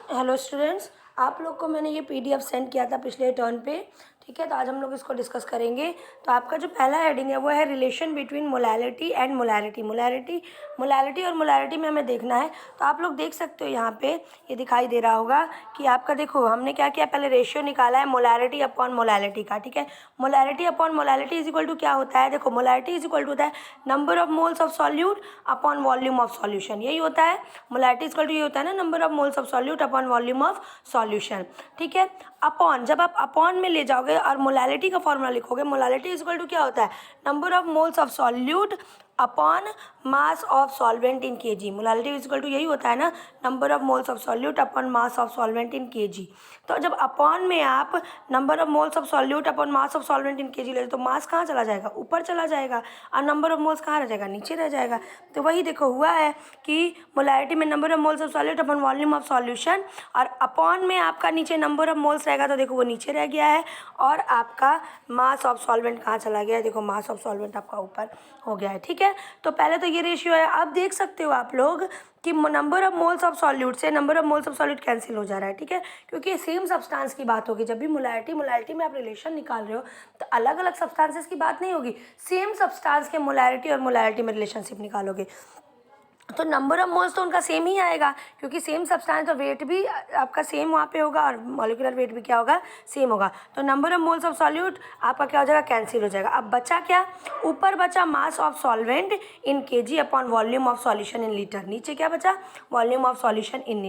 Hello students, आप लोग को मैंने ये पीडीएफ सेंड किया था पिछले टर्न पे। ठीक है, तो आज हम लोग इसको डिस्कस करेंगे। तो आपका जो पहला हेडिंग है वो है relation between molality and molarity. Molality और मोलैरिटी में हमें देखना है। तो आप लोग देख सकते हो यहाँ पे ये दिखाई दे रहा होगा कि आपका देखो हमने क्या किया, पहले रेशियो निकाला है मोलैरिटी अपॉन मोलैलिटी का। ठीक है, molarity upon molality is equal to क्या होता है, देखो मोलैरिटी इज इक्वल टू होता है number of moles of solute upon volume of solution. यही होता है मोलैरिटी इज इक्वल टू, ये होता है ना number of moles of solute upon volume of solution. ठीक है, अपॉन जब आप अपॉन में ले जाओगे और मोलैलिटी का फॉर्मूला लिखोगे, मोलैलिटी इज इक्वल टू क्या होता है number of moles of solute upon mass of solvent in kg. Molality is equal to यही होता है ना number of moles of solute upon mass of solvent in kg. तो जब अपॉन में आप number of moles of solute upon mass of solvent in kg ले तो मास कहाँ चला जाएगा, ऊपर चला जाएगा, और नंबर ऑफ मोल्स कहाँ रह जाएगा, नीचे रह जाएगा। तो वही देखो हुआ है कि मोलैरिटी में number of moles of solute upon volume of solution, और अपॉन में आपका नीचे नंबर ऑफ मोल्स रहेगा तो देखो वो नीचे रह गया है, और आपका मास ऑफ सॉल्वेंट कहाँ चला गया है, देखो मास ऑफ सॉल्वेंट आपका ऊपर हो गया है। ठीक है, तो पहले तो ये रेशियो है। अब देख सकते हो आप लोग कि number of moles of solute से number of moles of solute cancel हो जा रहा है। ठीक है, क्योंकि सेम सब्सटेंस की बात होगी। जब भी मोलैरिटी में आप रिलेशन निकाल रहे हो तो अलग अलग सब्सटेंसेस की बात नहीं होगी, सेम सब्सटेंस के मोलैरिटी और मोलैरिटी में रिलेशनशिप निकालोगे तो नंबर ऑफ मोल्स तो उनका सेम ही आएगा, क्योंकि सेम सब्सटेंस, तो वेट भी आपका सेम वहाँ पे होगा और मॉलिक्यूलर वेट भी क्या होगा, सेम होगा। तो number of moles of solute आपका क्या हो जाएगा, कैंसिल हो जाएगा। अब बचा क्या, ऊपर बचा मास of solvent in KG upon volume of solution in litre. नीचे क्या बचा, volume of solution in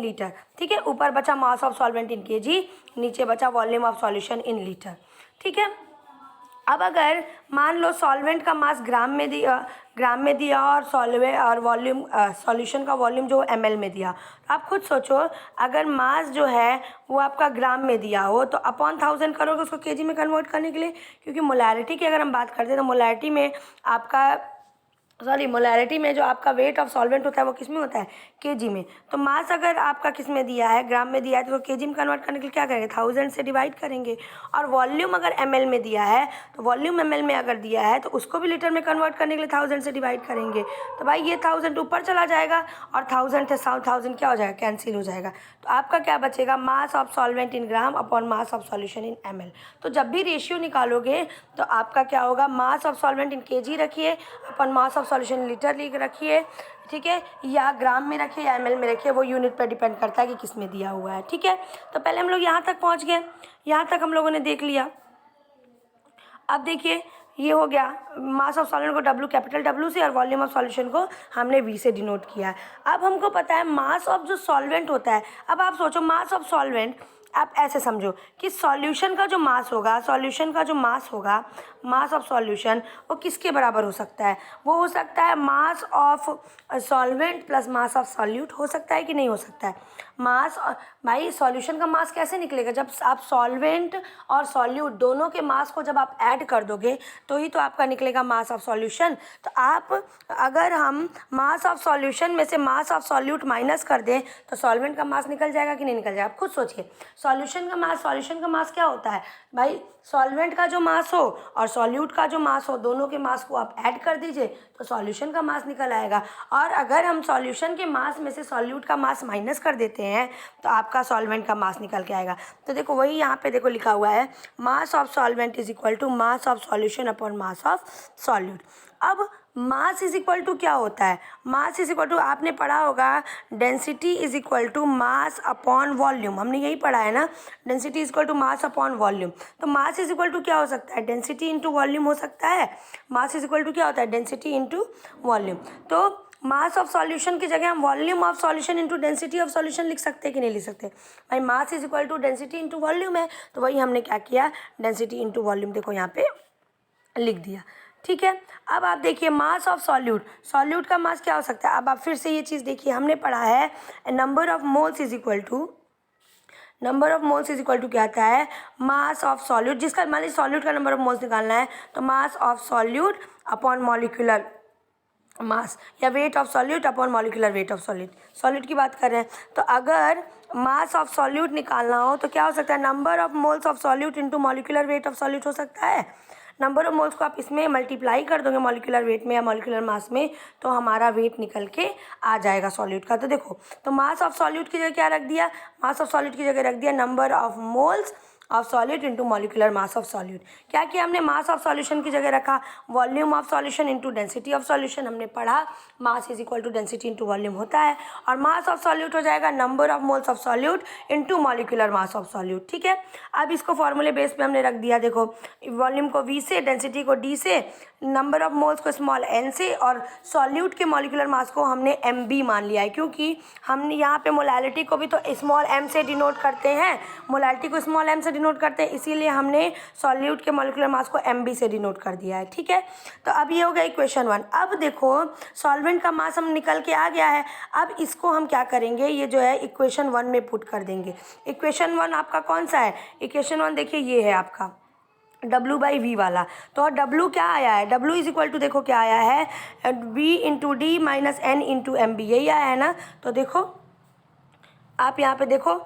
litre. ठीक है, ऊपर बचा मास ऑफ सॉल्वेंट इन केजी, नीचे बचा volume of solution in litre. ठीक है, अब अगर मान लो सॉल्वेंट का मास ग्राम में दिया और वॉल्यूम सॉल्यूशन का वॉल्यूम जो ml में दिया, तो आप खुद सोचो अगर मास जो है वो आपका ग्राम में दिया हो तो अपॉन 1000 करोगे उसको केजी में कन्वर्ट करने के लिए, क्योंकि मोलैरिटी की अगर हम बात करते हैं तो मोलैरिटी में जो आपका वेट ऑफ सॉल्वेंट होता है वो किस में होता है, केजी में। तो मास अगर आपका किस में दिया है, ग्राम में दिया है, तो केजी में कन्वर्ट करने के लिए क्या करेंगे, 1000 से डिवाइड करेंगे। और वॉल्यूम अगर ml में दिया है तो वॉल्यूम ml में अगर दिया है तो उसको भी लीटर में कन्वर्ट करने के लिए 1000 से डिवाइड करेंगे। तो भाई ये 1000 ऊपर चला जाएगा और 1000 से 1000 क्या हो जाएगा, कैंसिल हो जाएगा। तो आपका क्या बचेगा, मास of solvent in gram upon mass of solution in ml। तो जब भी रेशियो निकालोगे तो आपका क्या होगा, mass of solvent in kg रखिए upon mass of solution litre लिख रखिए। ठीक है, या ग्राम में रखिए या ml में रखिए, वो यूनिट पर डिपेंड करता है कि किस में दिया हुआ है। ठीक है, तो पहले हम लोग यहाँ तक पहुँच गए, यहाँ तक हम लोगों ने देख लिया। अब देखिए ये हो गया, मास ऑफ सॉल्वेंट को W कैपिटल W से और वॉल्यूम ऑफ सॉल्यूशन को हमने V से डिनोट किया है। अब हमको पता है मास ऑफ जो सॉल्वेंट होता है। अब आप सोचो मास ऑफ सॉल्वेंट, आप ऐसे समझो कि सॉल्यूशन का जो मास होगा, मास ऑफ सॉल्यूशन वो किसके बराबर हो सकता है, वो हो सकता है mass of solvent plus mass of solute. हो सकता है कि नहीं हो सकता है, मास भाई सॉल्यूशन का मास कैसे निकलेगा, जब आप सॉल्वेंट और सॉल्यूट दोनों के मास को जब आप ऐड कर दोगे तो ही तो आपका निकलेगा मास ऑफ सॉल्यूशन। तो आप अगर हम मास ऑफ सॉल्यूशन में से मास ऑफ सॉल्यूट माइनस कर दें तो सॉल्वेंट का मास निकल जाएगा कि नहीं निकल जाएगा। आप खुद सोचिए, सॉल्यूशन का मास क्या होता है भाई, सॉल्वेंट का जो मास हो और सॉल्यूट का जो मास हो, दोनों के मास को आप ऐड कर दीजिए तो सॉल्यूशन का मास निकल आएगा। और अगर हम सॉल्यूशन के मास में से सॉल्यूट का मास माइनस कर देते हैं तो आपका सॉल्वेंट का मास निकल के आएगा। तो देखो वही यहाँ पे देखो लिखा हुआ है, mass of solvent is equal to mass of solution upon mass of solute. अब मास इज इक्वल टू क्या होता है, मास इज इक्वल टू आपने पढ़ा होगा density is equal to mass upon volume, हमने यही पढ़ा है ना, density is equal to mass upon volume. तो मास इज इक्वल टू क्या हो सकता है, डेंसिटी इंटू वॉल्यूम हो सकता है। मास इज इक्वल टू क्या होता है, डेंसिटी इंटू वॉल्यूम। तो मास ऑफ सॉल्यूशन की जगह हम volume of solution into density of solution लिख सकते हैं कि नहीं लिख सकते भाई, mass is equal to density into volume है, तो वही हमने क्या किया, डेंसिटी इंटू वॉल्यूम देखो यहाँ पे लिख दिया। ठीक है, अब आप देखिए मास ऑफ सॉल्यूट का मास क्या हो सकता है। अब आप फिर से ये चीज़ देखिए, हमने पढ़ा है number of moles is equal to क्या आता है, मास ऑफ सॉल्यूट। जिसका मान लीजिए सॉल्यूट का नंबर ऑफ मोल्स निकालना है तो mass of solute upon molecular mass, या weight of solute upon molecular weight of solute की बात कर रहे हैं। तो अगर मास ऑफ सॉल्यूट निकालना हो तो क्या हो सकता है, number of moles of solute into molecular weight of solute हो सकता है। नंबर ऑफ मोल्स को आप इसमें मल्टीप्लाई कर दोगे मॉलिक्यूलर वेट में या मॉलिक्यूलर मास में, तो हमारा वेट निकल के आ जाएगा सॉल्यूट का। तो देखो, तो मास ऑफ सॉल्यूट की जगह क्या रख दिया, मास ऑफ सॉल्यूट की जगह रख दिया number of moles of solute into molecular mass of solute. क्या किया हमने, मास ऑफ सॉल्यूशन की जगह रखा volume of solution into density of solution. हमने पढ़ा mass is equal to density into volume होता है, और मास ऑफ सॉल्यूट हो जाएगा number of moles of solute into molecular mass of solute. ठीक है, अब इसको फॉर्मूले बेस पे हमने रख दिया। देखो, वॉल्यूम को V से, डेंसिटी को D से, नंबर ऑफ मोल्स को स्मॉल n से, और सॉल्यूट के मॉलिक्यूलर मास को हमने mb मान लिया है, क्योंकि हमने यहाँ पे मोलैलिटी को भी तो स्मॉल m से डिनोट करते हैं, मोलैलिटी को स्मॉल m से डिनोट करते हैं, इसीलिए हमने सॉल्यूट के मॉलिक्यूलर मास को mb से डिनोट कर दिया है। ठीक है, तो अब ये हो गया इक्वेशन 1। अब देखो, सॉल्वेंट का मास हम निकल के आ गया है, अब इसको हम क्या करेंगे, ये जो है इक्वेशन 1 में पुट कर देंगे। इक्वेशन 1 आपका कौन सा है, इक्वेशन 1 देखिए ये है आपका W/V वाला। तो W क्या आया है, W इज इक्वल टू देखो क्या आया है, V into D minus N into MB, यही आया है ना। तो देखो आप यहाँ पे देखो,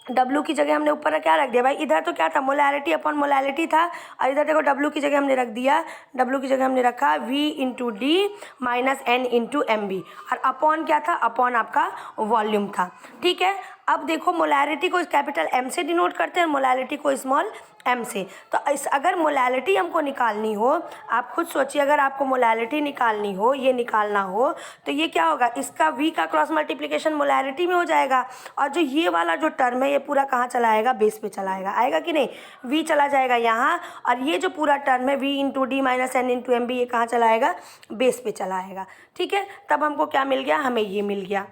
W की जगह हमने ऊपर क्या रख दिया भाई, इधर तो क्या था मोलैलिटी अपॉन मोलैलिटी था, और इधर देखो W की जगह हमने रख दिया, W की जगह हमने रखा V into D minus N into MB, और अपॉन क्या था, अपॉन आपका वॉल्यूम था। ठीक है, अब देखो मोलैलिटी को कैपिटल M से डिनोट करते हैं, मोलैलिटी को स्मॉल m से। तो इस अगर मोलैलिटी हमको निकालनी हो, आप खुद सोचिए, अगर आपको मोलैलिटी निकालनी हो, ये निकालना हो, तो ये क्या होगा, इसका v का क्रॉस मल्टीप्लिकेशन मोलैलिटी में हो जाएगा, और जो ये वाला जो टर्म है ये पूरा कहाँ चला आएगा, बेस पे चला आएगा, आएगा कि नहीं, v चला जाएगा यहाँ, और ये जो पूरा टर्म है v into D minus N into M B, ये कहाँ चला आएगा, बेस पे चला आएगा। ठीक है, तब हमको क्या मिल गया, हमें ये मिल गया,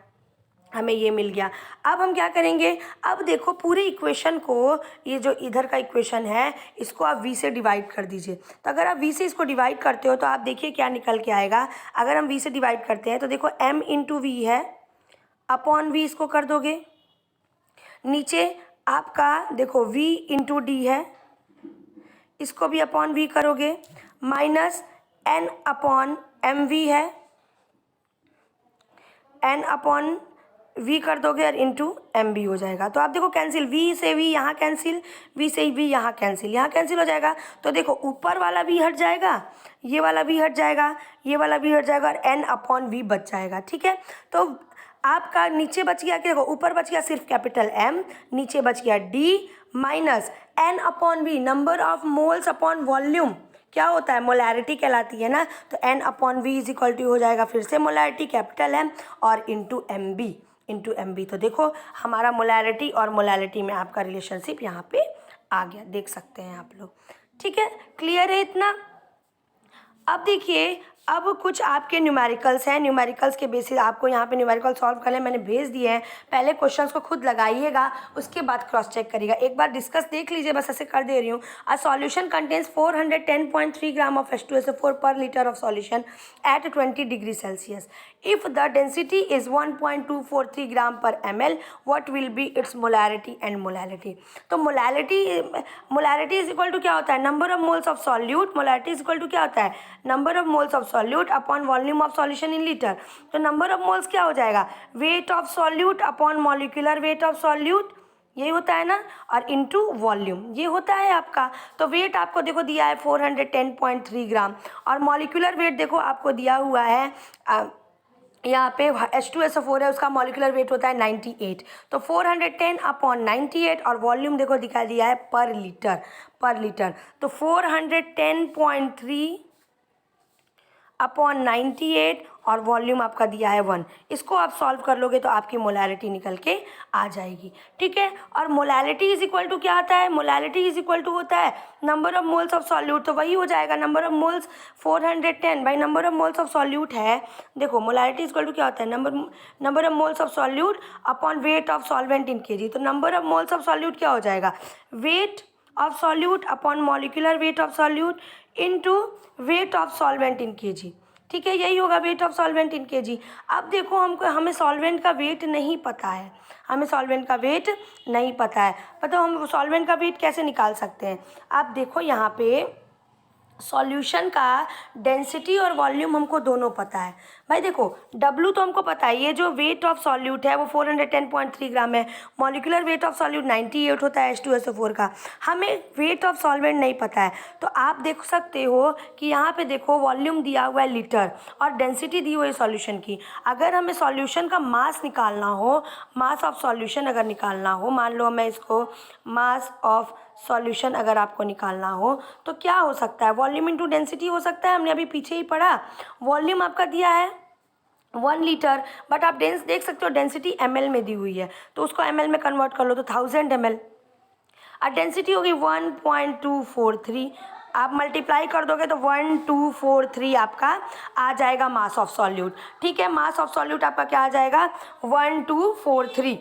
हमें ये मिल गया। अब हम क्या करेंगे, अब देखो पूरी इक्वेशन को, ये जो इधर का इक्वेशन है इसको आप v से डिवाइड कर दीजिए। तो अगर आप v से इसको डिवाइड करते हो तो आप देखिए क्या निकल के आएगा। अगर हम v से डिवाइड करते हैं तो देखो m इंटू वी है, अपॉन v इसको कर दोगे, नीचे आपका देखो v इंटू डी है, इसको भी अपॉन v करोगे, minus n upon M V है, n अपॉन v कर दोगे और इंटू एम बी हो जाएगा। तो आप देखो कैंसिल, v से v यहाँ कैंसिल, v से v यहाँ कैंसिल, यहाँ कैंसिल हो जाएगा। तो देखो ऊपर वाला v हट जाएगा, ये वाला v हट जाएगा, ये वाला v हट जाएगा, और n अपॉन v बच जाएगा। ठीक है, तो आपका नीचे बच गया, क्या देखो ऊपर बच गया सिर्फ कैपिटल M, नीचे बच गया D minus n upon v, number of moles upon volume क्या होता है, मोलैरिटी कहलाती है ना। तो n upon V is equal to हो जाएगा फिर से मोलैरिटी कैपिटल M और इंटू एम बी। तो देखो हमारा मोलैरिटी और मोलैलिटी में आपका रिलेशनशिप यहाँ पे आ गया, देख सकते हैं आप लोग। ठीक है, क्लियर है इतना। अब देखिए, अब कुछ आपके न्यूमेरिकल्स हैं, न्यूमेरिकल्स के बेसिस आपको यहाँ पे न्यूमेरिकल सॉल्व करने मैंने भेज दिए हैं। पहले क्वेश्चंस को खुद लगाइएगा, उसके बाद क्रॉस चेक करिएगा, एक बार डिस्कस देख लीजिए, बस ऐसे कर दे रही हूँ। A solution contains 410.3 gram of H2SO4 per litre of solution at 20 degree Celsius. If the density is 1.243 gram per ml, what will be its molarity and molality. तो मोलैलिटी इज इक्वल टू क्या होता है, number of moles of solute, molality is equal to क्या होता है, number of moles of solute upon volume of solution in litre. तो number of moles क्या हो जाएगा, weight of solute upon molecular weight of solute, ये होता है ना, और इनटू वॉल्यूम ये होता है आपका। तो वेट आपको देखो दिया है 410.3 ग्राम, और मॉलिक्यूलर वेट देखो आपको दिया हुआ है यहाँ पे H2SO4 है, उसका मॉलिक्यूलर वेट होता है 98। तो 410 अपॉन 98, और वॉल्यूम देखो दिखा दिया है पर लीटर। तो 410.3 अपॉन 98, और वॉल्यूम आपका दिया है 1। इसको आप सॉल्व कर लोगे तो आपकी मोलैलिटी निकल के आ जाएगी। ठीक है, और मोलैलिटी इज इक्वल टू क्या आता है, मोलैलिटी इज इक्वल टू होता है number of moles of solute. तो वही हो जाएगा number of moles 410 by number of moles of solute है। देखो मोलैलिटी इज इक्वल टू क्या होता है, number of moles of solute upon weight of solvent in kg. तो number of moles of solute क्या हो जाएगा, weight of solute upon molecular weight of solute into weight of solvent in kg. ठीक है, यही होगा wait of solvent in KG. अब देखो हमें सॉल्वेंट का वेट नहीं पता है, हमें सॉल्वेंट का वेट नहीं पता है। पता हम सॉल्वेंट का वेट कैसे निकाल सकते हैं, आप देखो यहाँ पे सॉल्यूशन का डेंसिटी और वॉल्यूम हमको दोनों पता है। भाई देखो W तो हमको पता है, ये जो वेट ऑफ सॉल्यूट है वो 410.3 ग्राम है। मॉलिक्यूलर वेट ऑफ सॉल्यूट 98 होता है H2SO4 का। हमें वेट ऑफ सॉल्वेंट नहीं पता है, तो आप देख सकते हो कि यहाँ पे देखो वॉल्यूम दिया हुआ है लीटर और डेंसिटी दी हुई है सॉल्यूशन की। अगर हमें सॉल्यूशन का मास निकालना हो, मास ऑफ सॉल्यूशन अगर निकालना हो, मान लो मैं इसको मास ऑफ सॉल्यूशन अगर आपको निकालना हो तो क्या हो सकता है, वॉल्यूम इंटू डेंसिटी हो सकता है। हमने अभी पीछे ही पढ़ा, वॉल्यूम आपका दिया है 1 लीटर, बट आप देख सकते हो डेंसिटी ml में दी हुई है, तो उसको ml में कन्वर्ट कर लो तो 1000 ml और डेंसिटी होगी 1.243। आप मल्टीप्लाई कर दोगे तो 1243 आपका आ जाएगा मास ऑफ सॉल्यूट। ठीक है, मास ऑफ सॉल्यूट आपका क्या आ जाएगा 1243।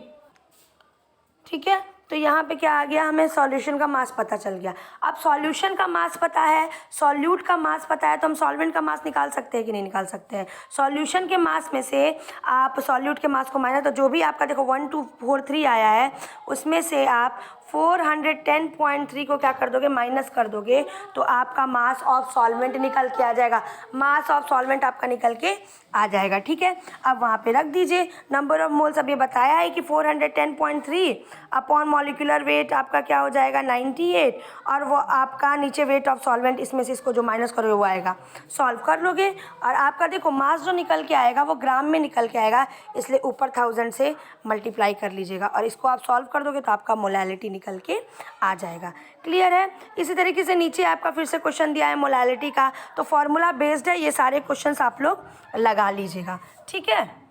ठीक है, तो यहाँ पे क्या आ गया, हमें सॉल्यूशन का मास पता चल गया। अब सॉल्यूशन का मास पता है, सॉल्यूट का मास पता है, तो हम सॉल्वेंट का मास निकाल सकते हैं कि नहीं निकाल सकते हैं। सॉल्यूशन के मास में से आप सॉल्यूट के मास को माइनस, तो जो भी आपका देखो 1243 आया है उसमें से आप 410.3 को क्या कर दोगे, माइनस कर दोगे, तो आपका मास ऑफ सॉल्वेंट निकल के आ जाएगा। मास ऑफ सॉल्वेंट आपका निकल के आ जाएगा। ठीक है, अब वहाँ पे रख दीजिए। नंबर ऑफ मोल्स अब ये बताया है कि 410.3 अपॉन मॉलिक्यूलर वेट आपका क्या हो जाएगा 98, और वो आपका नीचे वेट ऑफ सॉल्वेंट, इसमें से इसको जो माइनस करोगे वो आएगा। सॉल्व कर लोगे और आपका देखो मास जो निकल के आएगा वो ग्राम में निकल के आएगा, इसलिए ऊपर 1000 से मल्टीप्लाई कर लीजिएगा और इसको आप सॉल्व कर दोगे तो आपका मोलैलिटी निकल के आ जाएगा। क्लियर है। इसी तरीके से नीचे आपका फिर से क्वेश्चन दिया है मोलैलिटी का, तो फॉर्मूला बेस्ड है, ये सारे क्वेश्चंस आप लोग लगा लीजिएगा। ठीक है।